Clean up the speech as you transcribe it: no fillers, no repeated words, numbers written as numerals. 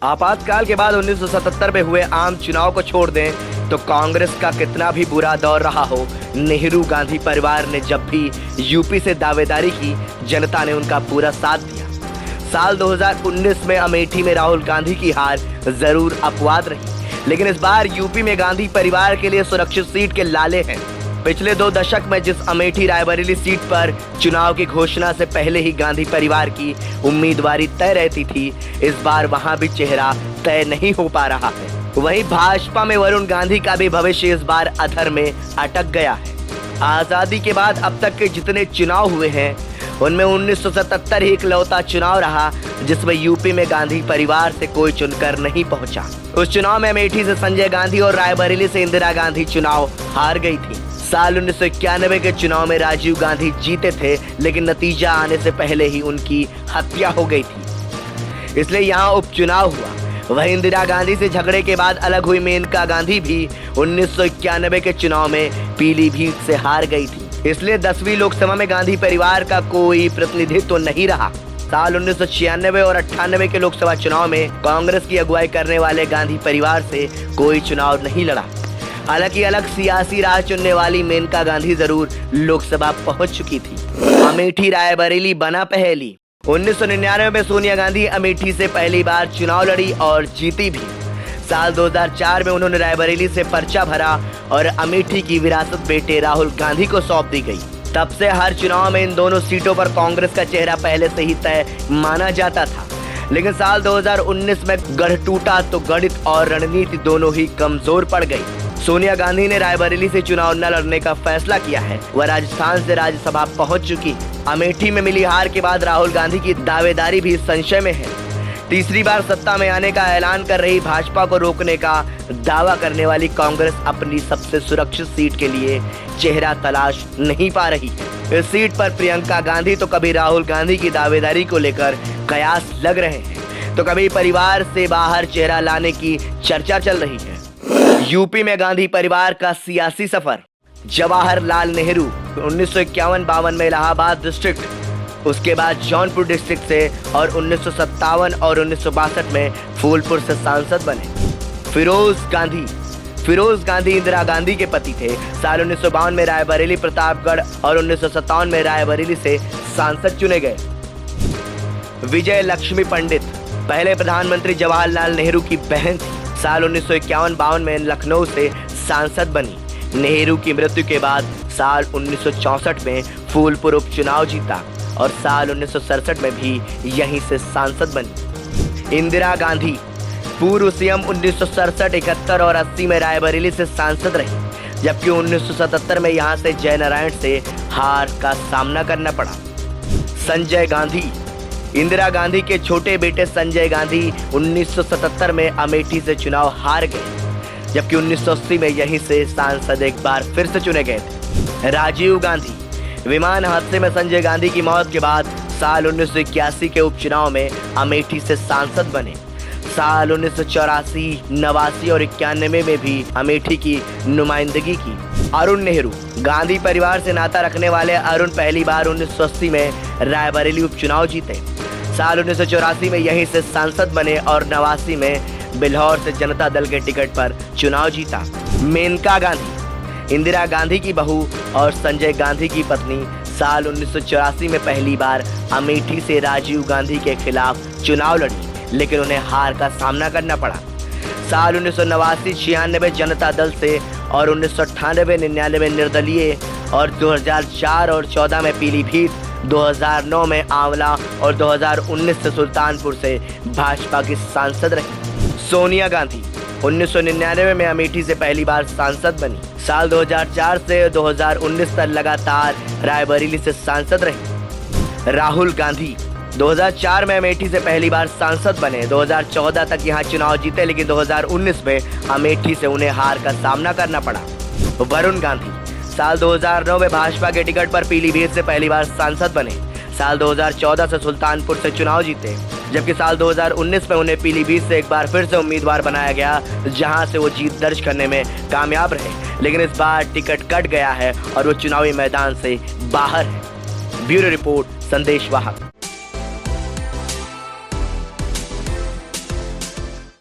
आपातकाल के बाद 1977 में हुए आम चुनाव को छोड़ दें तो कांग्रेस का कितना भी बुरा दौर रहा हो, नेहरू गांधी परिवार ने जब भी यूपी से दावेदारी की, जनता ने उनका पूरा साथ दिया। साल 2019 में अमेठी में राहुल गांधी की हार जरूर अपवाद रही, लेकिन इस बार यूपी में गांधी परिवार के लिए सुरक्षित सीट के लाले हैं। पिछले 2 दशक में जिस अमेठी रायबरेली सीट पर चुनाव की घोषणा से पहले ही गांधी परिवार की उम्मीदवारी तय रहती थी, इस बार वहां भी चेहरा तय नहीं हो पा रहा है। वहीं भाजपा में वरुण गांधी का भी भविष्य इस बार अधर में अटक गया है। आजादी के बाद अब तक के जितने चुनाव हुए हैं उनमें 1977 ही इकलौता चुनाव रहा जिसमें यूपी में गांधी परिवार से कोई चुनकर नहीं पहुंचा। उस चुनाव में अमेठी से संजय गांधी और रायबरेली से इंदिरा गांधी चुनाव हार गई थी। साल 1991 के चुनाव में राजीव गांधी जीते थे, लेकिन नतीजा आने से पहले ही उनकी हत्या हो गई थी, इसलिए यहाँ उपचुनाव हुआ। वहीं इंदिरा गांधी से झगड़े के बाद अलग हुई मेनका गांधी भी 1991 के चुनाव में पीलीभीत से हार गई थी, इसलिए 10वीं लोकसभा में गांधी परिवार का कोई प्रतिनिधित्व नहीं रहा। साल 1996 और 98 के लोकसभा चुनाव में कांग्रेस की अगुवाई करने वाले गांधी परिवार से कोई चुनाव नहीं लड़ा। हालांकि अलग सियासी राह चुनने वाली मेनका गांधी जरूर लोकसभा पहुंच चुकी थी। अमेठी रायबरेली बना पहेली। 1999 में सोनिया गांधी अमेठी से पहली बार चुनाव लड़ी और जीती भी। साल 2004 में उन्होंने रायबरेली से पर्चा भरा और अमेठी की विरासत बेटे राहुल गांधी को सौंप दी गई। तब से हर चुनाव में इन दोनों सीटों पर कांग्रेस का चेहरा पहले से ही तय माना जाता था, लेकिन साल 2019 में गढ़ टूटा तो गणित और रणनीति दोनों ही कमजोर पड़ गई। सोनिया गांधी ने रायबरेली से चुनाव न लड़ने का फैसला किया है। वह राजस्थान से राज्यसभा पहुंच चुकी। अमेठी में मिली हार के बाद राहुल गांधी की दावेदारी भी संशय में है। तीसरी बार सत्ता में आने का ऐलान कर रही भाजपा को रोकने का दावा करने वाली कांग्रेस अपनी सबसे सुरक्षित सीट के लिए चेहरा तलाश नहीं पा रही है। इस सीट पर प्रियंका गांधी तो कभी राहुल गांधी की दावेदारी को लेकर कयास लग रहे हैं, तो कभी परिवार से बाहर चेहरा लाने की चर्चा चल रही है। यूपी में गांधी परिवार का सियासी सफर। जवाहरलाल नेहरू 1951-52 में इलाहाबाद डिस्ट्रिक्ट, उसके बाद जौनपुर डिस्ट्रिक्ट से और 1957 और 1962 में फूलपुर से सांसद बने। फिरोज गांधी इंदिरा गांधी के पति थे। साल 1952 में रायबरेली, प्रतापगढ़ और 1957 में रायबरेली से सांसद चुने गए। विजय लक्ष्मी पंडित पहले प्रधानमंत्री जवाहरलाल नेहरू की बहन थी। साल 1951-52 में लखनऊ से सांसद बनी। नेहरू की मृत्यु के बाद साल 1964 में फूलपुर उपचुनाव जीता और साल 1967 में भी यहीं से सांसद बनी। इंदिरा गांधी पूर्व सीएम 1967, 71 और 80 में रायबरेली से सांसद रही, जबकि 1977 में यहां से जयनारायण से हार का सामना करना पड़ा। संजय गांधी इंदिरा गांधी के छोटे बेटे संजय गांधी 1977 में अमेठी से चुनाव हार गए, जबकि 1980 में यहीं से सांसद एक बार फिर से चुने गए थे। राजीव गांधी विमान हादसे में संजय गांधी की मौत के बाद साल 1981 के उपचुनाव में अमेठी से सांसद बने। साल 1984, 89 और 91 में भी अमेठी की नुमाइंदगी की। अरुण नेहरू गांधी परिवार से नाता रखने वाले अरुण पहली बार 1980 में रायबरेली उपचुनाव जीते। साल 1984 में यहीं से सांसद बने और 89 में बिल्हौर से जनता दल के टिकट पर चुनाव जीता। मेनका गांधी इंदिरा गांधी की बहू और संजय गांधी की पत्नी, साल 1984 में पहली बार अमेठी से राजीव गांधी के खिलाफ चुनाव लड़ी, लेकिन उन्हें हार का सामना करना पड़ा। साल 1989-96 जनता दल से और 1998-99 निर्दलीय और 2004 और 14 में पीलीभीत, 2009 में आंवला और 2019 से सुल्तानपुर से भाजपा की सांसद रही। सोनिया गांधी 1999 में अमेठी से पहली बार सांसद बनी। साल 2004 से 2019 तक लगातार रायबरेली से सांसद रही। राहुल गांधी 2004 में अमेठी से पहली बार सांसद बने। 2014 तक यहां चुनाव जीते, लेकिन 2019 में अमेठी से उन्हें हार का सामना करना पड़ा। वरुण गांधी साल 2009 में भाजपा के टिकट पर पीलीभीत से पहली बार सांसद बने। साल 2014 से सुल्तानपुर से चुनाव जीते, जबकि साल 2019 में उन्हें पीलीभीत से एक बार फिर से उम्मीदवार बनाया गया, जहां से वो जीत दर्ज करने में कामयाब रहे, लेकिन इस बार टिकट कट गया है और वो चुनावी मैदान से बाहर है। ब्यूरो रिपोर्ट, संदेश वाहक।